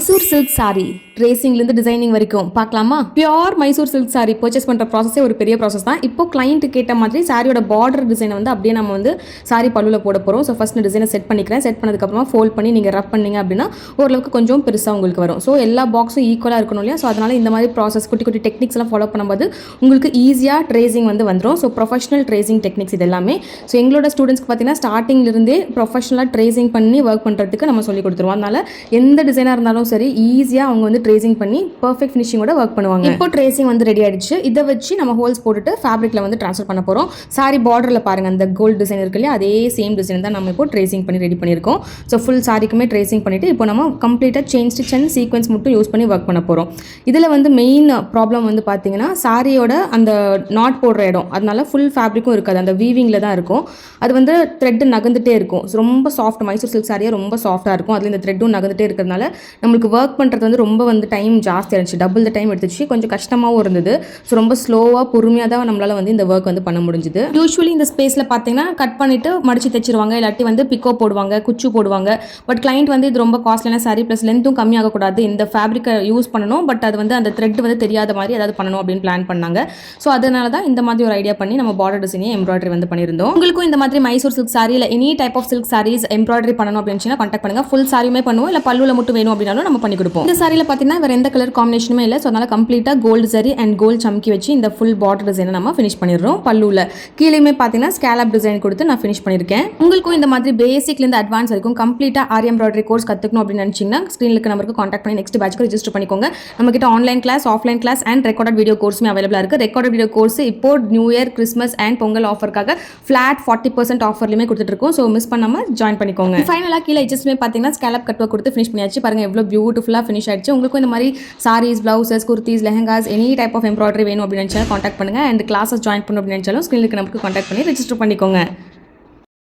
Mysore silk sorry ட்ரேசிங்லேருந்து designing வரைக்கும் பார்க்கலாமா? Pure Mysore silk sorry purchase பண்ணுற ப்ராசஸே ஒரு பெரிய ப்ராசஸ் தான். இப்போ கிளைண்ட் கேட்ட மாதிரி சாரியோட பார்டர் டிசைனை வந்து அப்படியே நம்ம வந்து சாரி பல்லுவில் போட போகிறோம். ஸோ ஃபஸ்ட் டிசைனை செட் பண்ணிக்கிறேன். செட் பண்ணதுக்கப்புறமா ஃபோல்ட் பண்ணி நீங்கள் ரப் பண்ணிங்க அப்படின்னா ஓரளவுக்கு கொஞ்சம் பெருசாக உங்களுக்கு வரும். ஸோ எல்லா பாக்ஸும் ஈக்குவலாக இருக்கணும் இல்லையா? ஸோ அதனால் இந்த மாதிரி ப்ராசஸ் குட்டி குட்டி டெக்னிக்ஸ் எல்லாம் ஃபாலோ பண்ணும்போது உங்களுக்கு ஈஸியாக ட்ரேசிங் வந்து வந்துடும். ஸோ ப்ரொஃபஷனல் ட்ரேசிங் டெக்னிக்ஸ் இது எல்லாமே. ஸோ எங்களோட ஸ்டூடெண்ட்ஸ்க்கு பார்த்தீங்கன்னா ஸ்டார்டிங்லேருந்தே ப்ரொஃபஷனலாக ட்ரேசிங் பண்ணி ஒர்க் பண்ணுறதுக்கு நம்ம சொல்லி கொடுத்துருவோம். அதனால் எந்த டிசைனாக இருந்தாலும் சரி ஈஸியாக அவங்க வந்து ட்ரேசிங் பண்ணி பர்ஃபெக்ட் ஃபினிஷிங்கோட ஒர்க் பண்ணுவாங்க. இப்போ ட்ரேசிங் வந்து ரெடி ஆயிடுச்சு. இதை வச்சு நம்ம ஹோல்ஸ் போட்டுட்டு ஃபேப்ரிக்ல வந்து ட்ரான்ஸ்ஃபர் பண்ண போகிறோம். சாரி பார்டரில் பாருங்க அந்த கோல்டு டிசைன் இருக்கு இல்லையா? அதே சேம் டிசைன் தான் நம்ம இப்போ ட்ரேசிங் பண்ணி ரெடி பண்ணியிருக்கோம். ஸோ ஃபுல் சாரிக்குமே ட்ரேசிங் பண்ணிட்டு இப்போ நம்ம கம்ப்ளீட்டாக செயின் ஸ்டிச் அண்ட் சீக்வன்ஸ் மட்டும் யூஸ் பண்ணி ஒர்க் பண்ண போகிறோம். இதில் வந்து மெயின் ப்ராப்ளம் வந்து பார்த்தீங்கன்னா சாரியோட அந்த நாட் போடுற இடம், அதனால ஃபுல் ஃபேப்ரிக்கும் இருக்காது, அந்த வீவிங்கில் தான் இருக்கும். அது வந்து த்ரெட் நகர்ந்துட்டே இருக்கும். ரொம்ப சாஃப்ட் மைசூர் சில்க் சாரியாக ரொம்ப சாஃப்டாக இருக்கும். அதில் இந்த த்ரெட்டும் நகர்ந்துட்டே இருக்கிறதுனால நம்மளுக்கு ஒர்க் பண்ணுறது வந்து ரொம்ப வந்து டைம் ஜாஸ்தியாக இருந்துச்சு. டபுள் த டைம் எடுத்துச்சு. கொஞ்சம் கஷ்டமாகவும் இருந்தது. ஸோ ரொம்ப ஸ்லோவாக பொறுமையாக தான் நம்மளால் வந்து இந்த ஒர்க் வந்து பண்ண முடிஞ்சுது. யூஸ்வலி இந்த ஸ்பேஸில் பார்த்தீங்கன்னா கட் பண்ணிவிட்டு மடிச்சு தைச்சிருவாங்க, இல்லாட்டி வந்து பிக்கோ போடுவாங்க, குச்சு போடுவாங்க. பட் கிளைண்ட் வந்து இது ரொம்ப காஸ்ட்லியான சாரி ப்ளஸ் லென்த்தும் கம்மியாகக்கூடாது, இந்த ஃபேப்ரிக்கை யூஸ் பண்ணணும், பட் அது வந்து அந்த த்ரெட் வந்து தெரியாத மாதிரி ஏதாவது பண்ணணும் அப்படின்னு பிளான் பண்ணாங்க. ஸோ அதனால தான் இந்த மாதிரி ஒரு ஐடியா பண்ணி நம்ம பார்டர் டிசைனையும் எம்ப்ராய்டரி வந்து பண்ணியிருந்தோம். உங்களுக்கும் இந்த மாதிரி மைசூர் சில்க் சாரி இல்லை any type of silk saris embroidery பண்ணணும் அப்படின்னு கான்டாக்ட் பண்ணுங்க. ஃபுல் சாரியுமே பண்ணுவோம், இல்லை பல்லுவில் மட்டும் வேணும் அப்படின்னாலும் நம்ம பண்ணி கொடுப்போம். இந்த சாரியில் பார்த்தீங்கன்னா வேறு எந்த கலர் காம்பினேஷனுமே இல்லை. ஸோ அதனால் கம்ப்ளீட்டாக கோல்டு சரி அண்ட் கோல்டு சம்கி வச்சு இந்த ஃபுல் பார்டர் டிசைனை நம்ம ஃபினிஷ் பண்ணிடுறோம். பல்லுவில் கீழேயுமே பார்த்தீங்கன்னா ஸ்கேலப் டிசைன் கொடுத்து நான் ஃபினிஷ் பண்ணியிருக்கேன். உங்களுக்கும் இந்த மாதிரி பேசிக்லேருந்து அட்வான்ஸ் வரைக்கும் கம்ப்ளீட்டாக ஆரி எம்ப்ராய்டரி கோர்ஸ் கற்றுக்கணும் அப்படின்னு நினச்சிங்கன்னா ஸ்க்ரீனில் இருக்க நம்பருக்கு கான்டாக்ட் பண்ணி நெக்ஸ்ட் பேட்ச்க்கு ரெஜிஸ்டர் பண்ணிக்கோங்க. நம்மகிட்ட online class, offline class and recorded video கோர்ஸுமே அவைலபிளாக இருக்குது. ரெக்கார்டட் வீடியோ கோர்ஸ் இப்போ new year, Christmas and Pongal ஆஃபருக்காக ஃபிளாட் 40% ஆஃபர்லையுமே கொடுத்துட்ருக்கோம். ஸோ மிஸ் பண்ணாமல் ஜாயின் பண்ணிக்கோங்க. ஃபைனலாக கீழே எஜஸ்மே பார்த்தீங்கன்னா ஸ்கேலப் கட் ஒர்க் கொடுத்து ஃபினிஷ் பண்ணியாச்சு. பாருங்கள் எவ்வளோ பியூட்டிஃபுல்லாக ஃபினிஷ் ஆயிடுச்சு. உங்களுக்கும் இந்த மாதிரி saris, blouses, kurtis, lehengas any type of embroidery வேணும் அப்படின்னு நினச்சா கான்டாக்ட் பண்ணுங்கள். அண்ட் கிளாஸஸ் ஜாயின் பண்ணணும் அப்படின்னு நினச்சாலும் ஸ்க்ரீனுக்கு நமக்கு கான்டாக்ட் பண்ணி ரெஜிஸ்டர் பண்ணிக்கோங்க.